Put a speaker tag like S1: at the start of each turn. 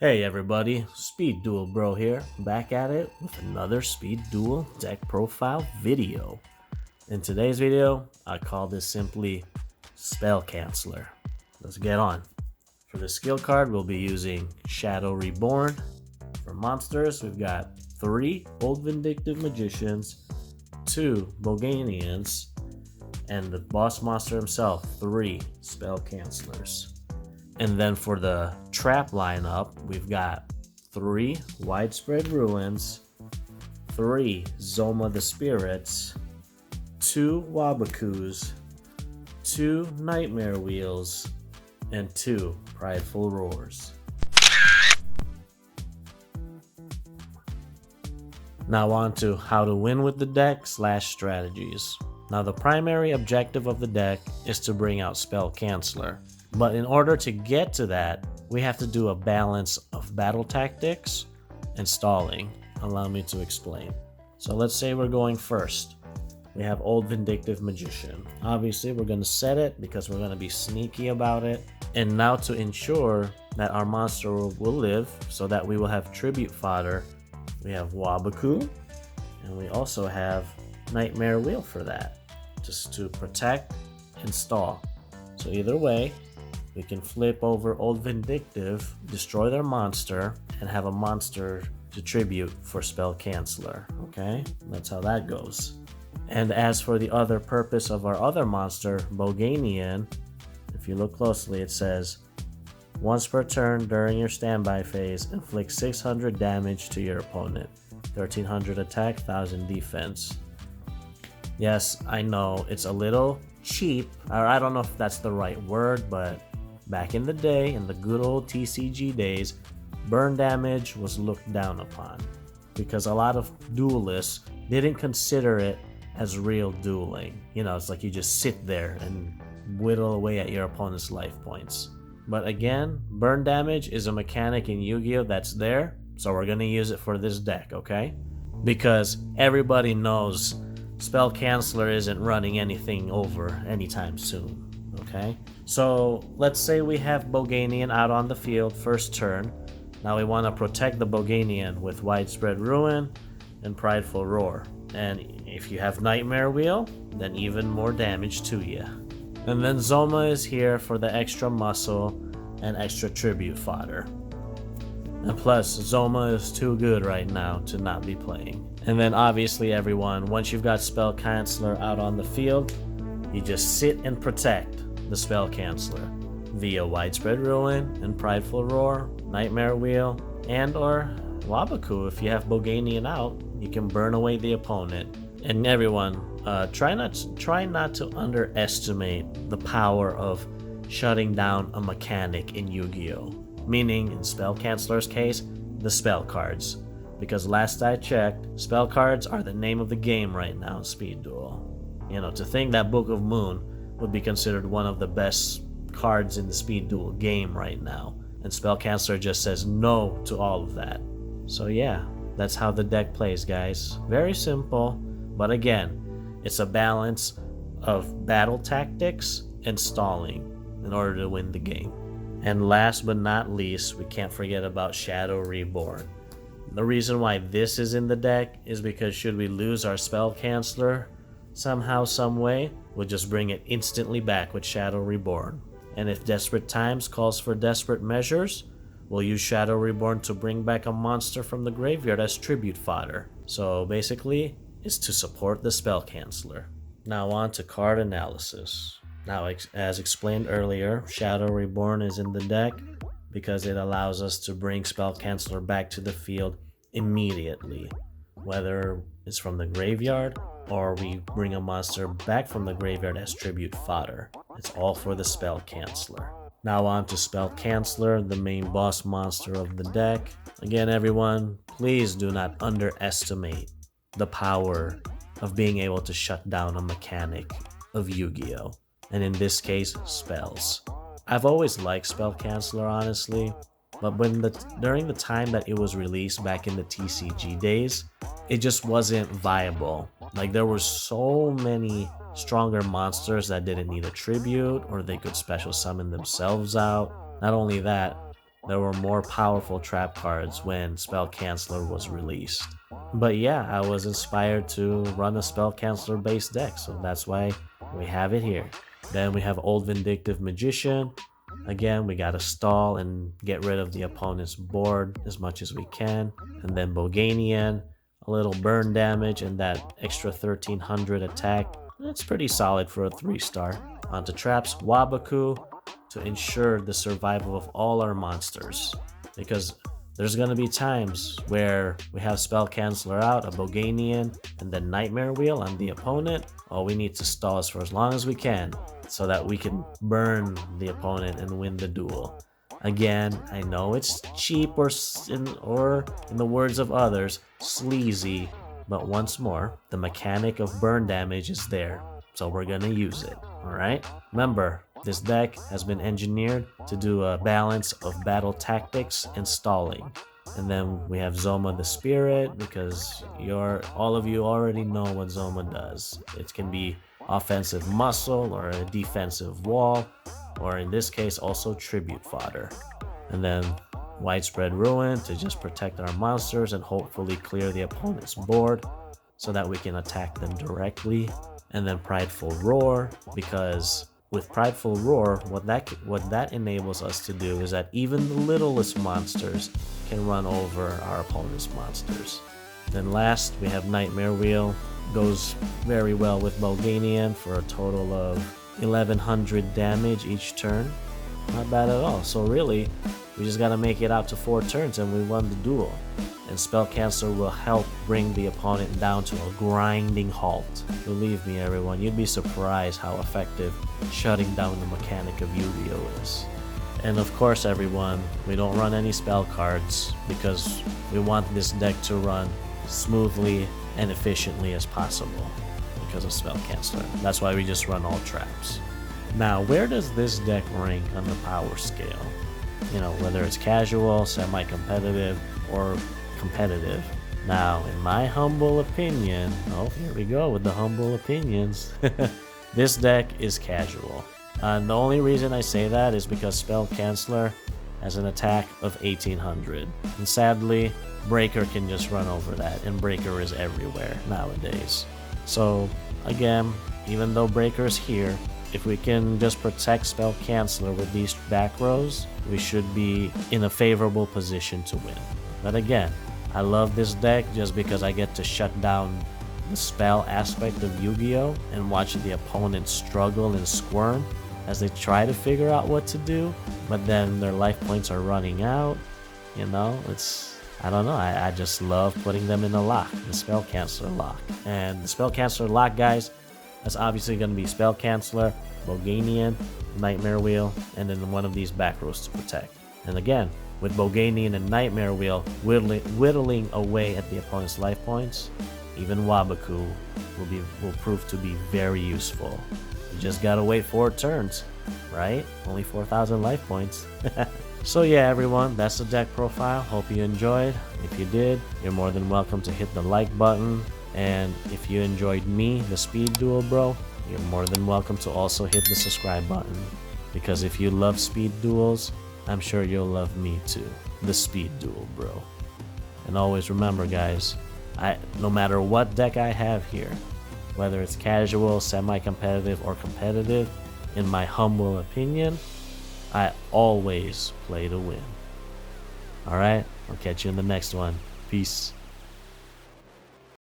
S1: Hey everybody, Speed Duel Bro here, back at it with another Speed Duel deck profile video. In today's video, I call this simply Spell Canceller. Let's get on. For the skill card, we'll be using Shadow Reborn. For monsters, we've got 3 Old Vindictive Magicians, 2 Boganians, and the boss monster himself, 3 Spell Cancellers. And then for the trap lineup, we've got 3 Widespread Ruins, 3 ZOMA the Spirits, 2 WABOKUs, 2 Nightmare Wheels, and 2 Prideful Roars. Now on to how to win with the deck / strategies. Now the primary objective of the deck is to bring out Spell Canceller. But in order to get to that, we have to do a balance of battle tactics and stalling. Allow me to explain. So let's say we're going first. We have Old Vindictive Magician. Obviously, we're going to set it because we're going to be sneaky about it. And now to ensure that our monster will live so that we will have tribute fodder, we have WABOKU, and we also have Nightmare Wheel for that, just to protect and stall. So either way, we can flip over Old Vindictive, destroy their monster, and have a monster to tribute for Spell Canceller. Okay? That's how that goes. And as for the other purpose of our other monster, Boganian, if you look closely, it says, once per turn during your standby phase, inflict 600 damage to your opponent. 1300 attack, 1000 defense. Yes, I know, it's a little cheap, or I don't know if that's the right word, but back in the day, in the good old TCG days, burn damage was looked down upon because a lot of duelists didn't consider it as real dueling. You know, it's like you just sit there and whittle away at your opponent's life points. But again, burn damage is a mechanic in Yu-Gi-Oh! That's there, so we're gonna use it for this deck, okay? Because everybody knows Spell Canceller isn't running anything over anytime soon, okay? So let's say we have Boganian out on the field first turn. Now we want to protect the Boganian with Widespread Ruin and Prideful Roar. And if you have Nightmare Wheel, then even more damage to you. And then ZOMA is here for the extra muscle and extra tribute fodder. And plus, ZOMA is too good right now to not be playing. And then obviously everyone, once you've got Spell Canceller out on the field, you just sit and protect the Spell Canceller via Widespread Ruin and Prideful Roar, Nightmare Wheel, and or WABOKU. If you have Boganian out, you can burn away the opponent. And everyone, try not to underestimate the power of shutting down a mechanic in Yu-Gi-Oh! Meaning, in Spell Canceller's case, the spell cards. Because last I checked, spell cards are the name of the game right now in Speed Duel. You know, to think that Book of Moon would be considered one of the best cards in the Speed Duel game right now, and Spell Canceller just says no to all of that. So yeah, that's how the deck plays, guys. Very simple, but again, it's a balance of battle tactics and stalling in order to win the game. And last but not least, we can't forget about Shadow Reborn. The reason why this is in the deck is because should we lose our Spell Canceller somehow, some way, we'll just bring it instantly back with Shadow Reborn. And if Desperate Times calls for desperate measures, we'll use Shadow Reborn to bring back a monster from the graveyard as tribute fodder. So basically, it's to support the Spell Canceller. Now on to card analysis. Now, as explained earlier, Shadow Reborn is in the deck because it allows us to bring Spell Canceller back to the field immediately, whether it's from the graveyard or we bring a monster back from the graveyard as tribute fodder. It's all for the Spell Canceller. Now on to Spell Canceller, the main boss monster of the deck. Again, everyone, please do not underestimate the power of being able to shut down a mechanic of Yu-Gi-Oh! And in this case, spells. I've always liked Spell Canceller, honestly, but during the time that it was released back in the TCG days, it just wasn't viable. Like, there were so many stronger monsters that didn't need a tribute, or they could special summon themselves out. Not only that, there were more powerful trap cards when Spell Canceller was released. But yeah, I was inspired to run a Spell Canceller based deck, so that's why we have it here. Then we have Old Vindictive Magician. Again, we gotta stall and get rid of the opponent's board as much as we can. And then Boganian, a little burn damage and that extra 1300 attack. That's pretty solid for a 3-star. Onto traps, WABOKU, to ensure the survival of all our monsters. Because there's gonna be times where we have Spell Canceller out, a Boganian, and then Nightmare Wheel on the opponent. All we need to stall is for as long as we can so that we can burn the opponent and win the duel. Again, I know it's cheap or in the words of others, sleazy, but once more, the mechanic of burn damage is there, so we're gonna use it, alright? Remember, this deck has been engineered to do a balance of battle tactics and stalling. And then we have ZOMA the Spirit, because all of you already know what ZOMA does. It can be offensive muscle or a defensive wall, or in this case also tribute fodder. And then Widespread Ruin to just protect our monsters and hopefully clear the opponent's board so that we can attack them directly. And then Prideful Roar, because with Prideful Roar, what that enables us to do is that even the littlest monsters can run over our opponent's monsters. Then last, we have Nightmare Wheel. Goes very well with Boganian for a total of 1100 damage each turn. Not bad at all. So really, we just gotta make it out to 4 turns and we won the duel. And Spell Canceller will help bring the opponent down to a grinding halt. Believe me everyone, you'd be surprised how effective shutting down the mechanic of Yu-Gi-Oh! Is. And of course everyone, we don't run any spell cards because we want this deck to run smoothly and efficiently as possible because of Spell Canceller. That's why we just run all traps. Now, where does this deck rank on the power scale? You know, whether it's casual, semi-competitive, or competitive. Now, in my humble opinion, oh, here we go with the humble opinions. This deck is casual. And the only reason I say that is because Spell Canceller has an attack of 1800. And sadly, Breaker can just run over that, and Breaker is everywhere nowadays. So again, even though Breaker is here, if we can just protect Spell Canceller with these back rows, we should be in a favorable position to win. But again, I love this deck just because I get to shut down the spell aspect of Yu-Gi-Oh! And watch the opponent struggle and squirm as they try to figure out what to do, but then their life points are running out. You know, I don't know, I just love putting them in a lock, the Spell Canceller lock. And the Spell Canceller lock, guys, that's obviously going to be Spell Canceller, Boganian, Nightmare Wheel, and then one of these back rows to protect. And again, with Boganian and Nightmare Wheel whittling away at the opponent's life points, even WABOKU will prove to be very useful. You just gotta wait 4 turns, right? Only 4,000 life points. So yeah, everyone, that's the deck profile. Hope you enjoyed. If you did, you're more than welcome to hit the like button. And if you enjoyed me, the Speed Duel bro, you're more than welcome to also hit the subscribe button. Because if you love Speed Duels, I'm sure you'll love me too, the Speed Duel bro. And always remember, guys, no matter what deck I have here, whether it's casual, semi-competitive, or competitive, in my humble opinion, I always play to win. Alright, I'll catch you in the next one. Peace.